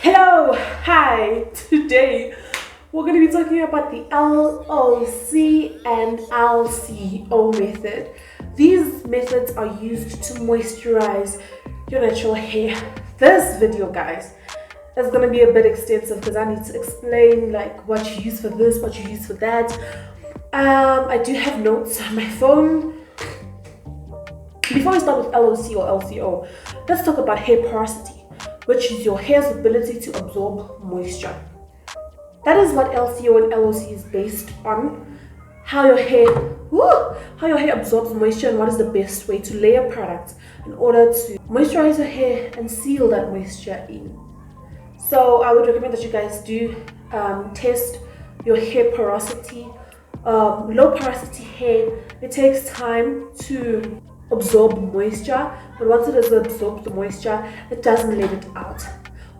Hello, hi. Today we're going to be talking about the LOC and LCO method. These methods are used to moisturize your natural hair. This video, guys, is going to be a bit extensive because I need to explain like what you use for this, what you use for that. I do have notes on my phone. Before we start with LOC or LCO, let's talk about hair porosity, which is your hair's ability to absorb moisture. That is what LCO and LOC is based on. How your hair absorbs moisture and what is the best way to layer products in order to moisturize your hair and seal that moisture in. So I would recommend that you guys do test your hair porosity. Low porosity hair, it takes time to absorb moisture, but once it has absorbed the moisture, it doesn't let it out.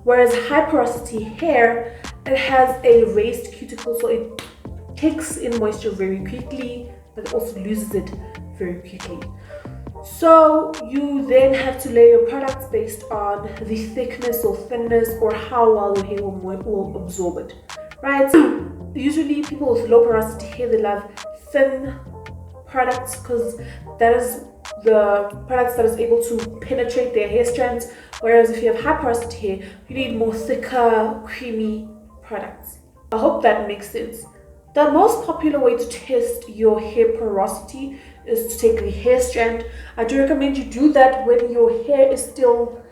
Whereas high porosity hair, it has a raised cuticle, so it takes in moisture very quickly, but it also loses it very quickly. So you then have to layer your products based on the thickness or thinness or how well your hair will absorb it, right? Usually people with low porosity hair, they love thin products because that is the products that is able to penetrate their hair strands, whereas if you have high porosity hair, you need more thicker, creamy products. I hope that makes sense. The most popular way to test your hair porosity is to take a hair strand. I do recommend you do that when your hair is still,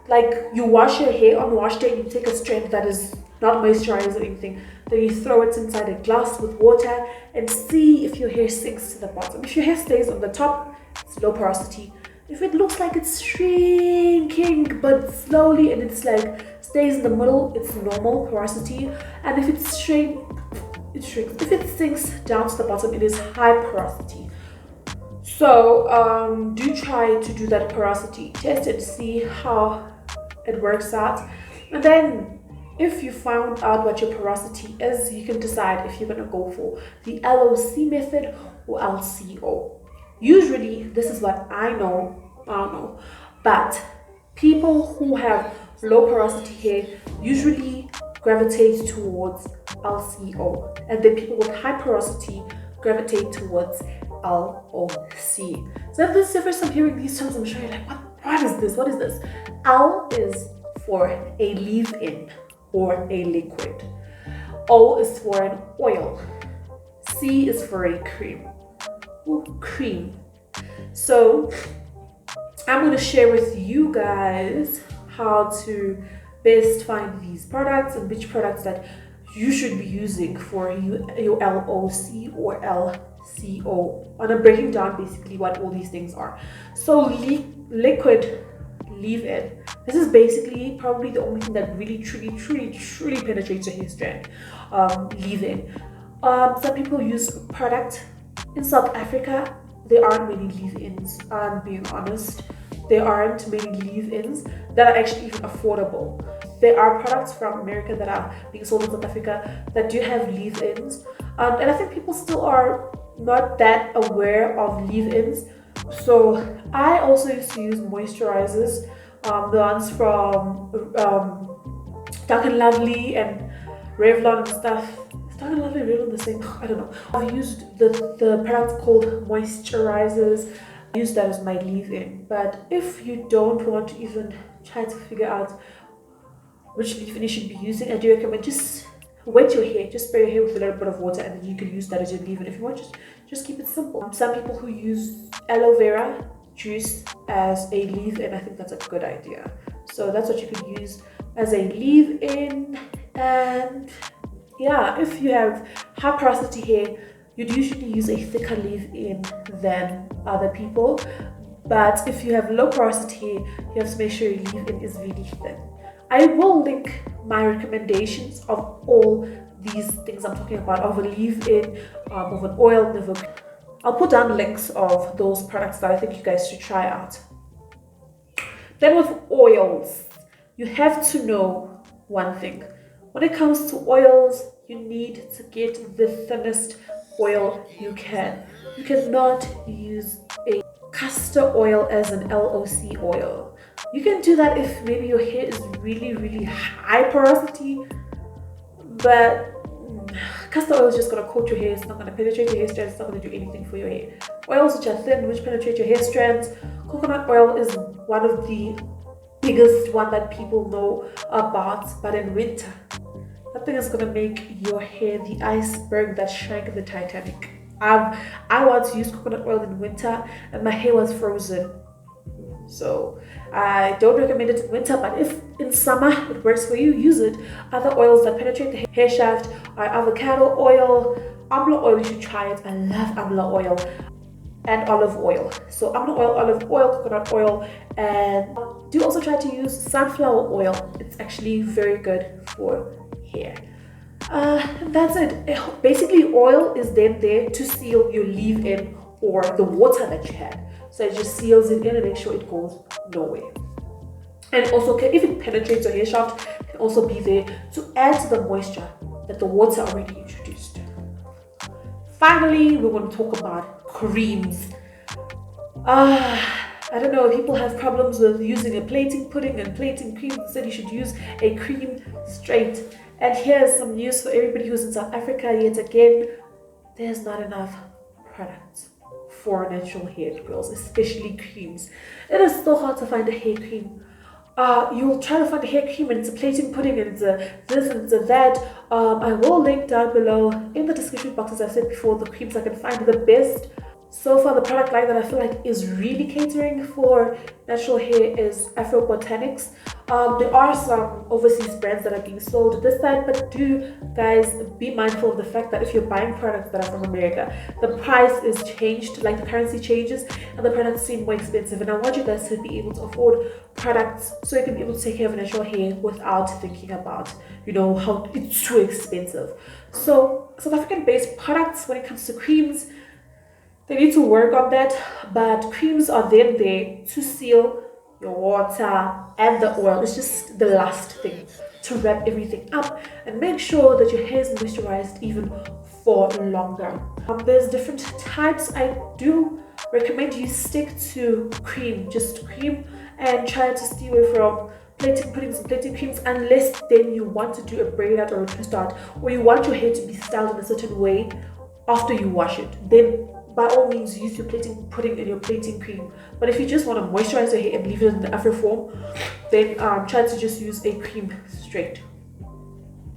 like, you wash your hair on wash day, you take a strand that is not moisturized or anything, then you throw it inside a glass with water and see if your hair sinks to the bottom. If your hair stays on the top, it's low porosity. If it looks like it's shrinking but slowly and it's like stays in the middle, it's normal porosity. And if it shrinks. If it sinks down to the bottom, it is high porosity. So do try to do that porosity test and see how it works out. And then if you found out what your porosity is, you can decide if you're going to go for the LOC method or LCO. Usually, this is what I don't know, but people who have low porosity hair usually gravitate towards LCO, and then people with high porosity gravitate towards LOC. So if this is the first time hearing these terms, I'm sure you're like, what is this? What is this? L is for a leave-in or a liquid. O is for an oil. C is for a cream. Cream. So I'm going to share with you guys how to best find these products and which products that you should be using for your LOC or LCO. And I'm breaking down basically what all these things are. So liquid leave-in. This is basically probably the only thing that really truly penetrates your hair strand. Leave-in. Some people use product. In South Africa, there aren't many leave-ins. I'm being honest. There aren't many leave-ins that are actually even affordable. There are products from America that are being sold in South Africa that do have leave-ins. And I think people still are not that aware of leave-ins. So I also used to use moisturizers, the ones from Dark and Lovely and Revlon and stuff. Dark and Lovely, Revlon the same? I don't know. I've used the product called moisturizers. I use that as my leave-in. But if you don't want to even try to figure out which leave-in you should be using, I do recommend just wet your hair, just spray your hair with a little bit of water, and then you can use that as your leave-in. If you want, just keep it simple. Some people who use aloe vera juice as a leave-in, I think that's a good idea. So that's what you could use as a leave-in. And yeah, if you have high porosity hair, you'd usually use a thicker leave-in than other people. But if you have low porosity hair, you have to make sure your leave-in is really thin. I will link my recommendations of all these things I'm talking about, of a leave-in, of an oil. I'll put down links of those products that I think you guys should try out. Then with oils, you have to know one thing. When it comes to oils, you need to get the thinnest oil you can. You cannot use a castor oil as an LOC oil. You can do that if maybe your hair is really high porosity, but castor oil is just going to coat your hair. It's not going to penetrate your hair strands. It's not going to do anything for your hair. Oils which are thin, which penetrate your hair strands. Coconut oil is one of the biggest one that people know about, but in winter, that thing is going to make your hair the iceberg that shrank the Titanic. I once used coconut oil in winter and my hair was frozen. So I don't recommend it in winter, but if in summer it works for you, use it. Other oils that penetrate the hair shaft are avocado oil, amla oil. You should try it. I love amla oil, and olive oil. So amla oil, olive oil, coconut oil, and do also try to use sunflower oil. It's actually very good for hair. That's it. Basically, oil is then there to seal your leave-in or the water that you had. So it just seals it in and makes sure it goes nowhere. And also, if it penetrates your hair shaft, it can also be there to add to the moisture that the water already introduced. Finally, we're going to talk about creams. I don't know, people have problems with using a plating pudding and plating cream. Instead, you should use a cream straight. And here's some news for everybody who's in South Africa. Yet again, there's not enough products for natural hair girls, especially creams. It is so hard to find a hair cream. You'll try to find a hair cream and it's a plating pudding and it's a this and it's a that. I will link down below in the description box, as I said before, the creams I can find the best. So far, the product line that I feel like is really catering for natural hair is Afrobotanics. There are some overseas brands that are being sold this side, but do guys be mindful of the fact that if you're buying products that are from America, the price is changed, like the currency changes, and the products seem more expensive. And I want you guys to be able to afford products so you can be able to take care of natural hair without thinking about, you know, how it's too expensive. So South African-based products, when it comes to creams, they need to work on that, but creams are then there to seal your water and the oil. It's just the last thing to wrap everything up and make sure that your hair is moisturized even for longer. There's different types. I do recommend you stick to cream, just cream, and try to stay away from plating puddings and plating creams, unless then you want to do a braid out or a twist out, or you want your hair to be styled in a certain way after you wash it. Then by all means use your plating pudding and your plating cream. But if you just want to moisturize your hair and leave it in the afro form, then try to just use a cream straight.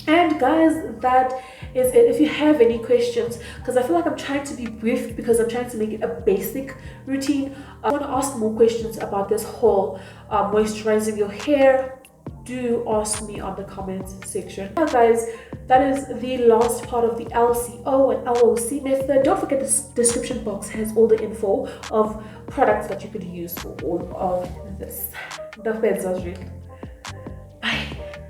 And guys, that is it. If you have any questions, because I feel like I'm trying to be brief because I'm trying to make it a basic routine, I want to ask more questions about this whole moisturizing your hair, do ask me on the comments section. Now guys, that is the last part of the LCO and LOC method. Don't forget the description box has all the info of products that you could use for all of this. The feds was real.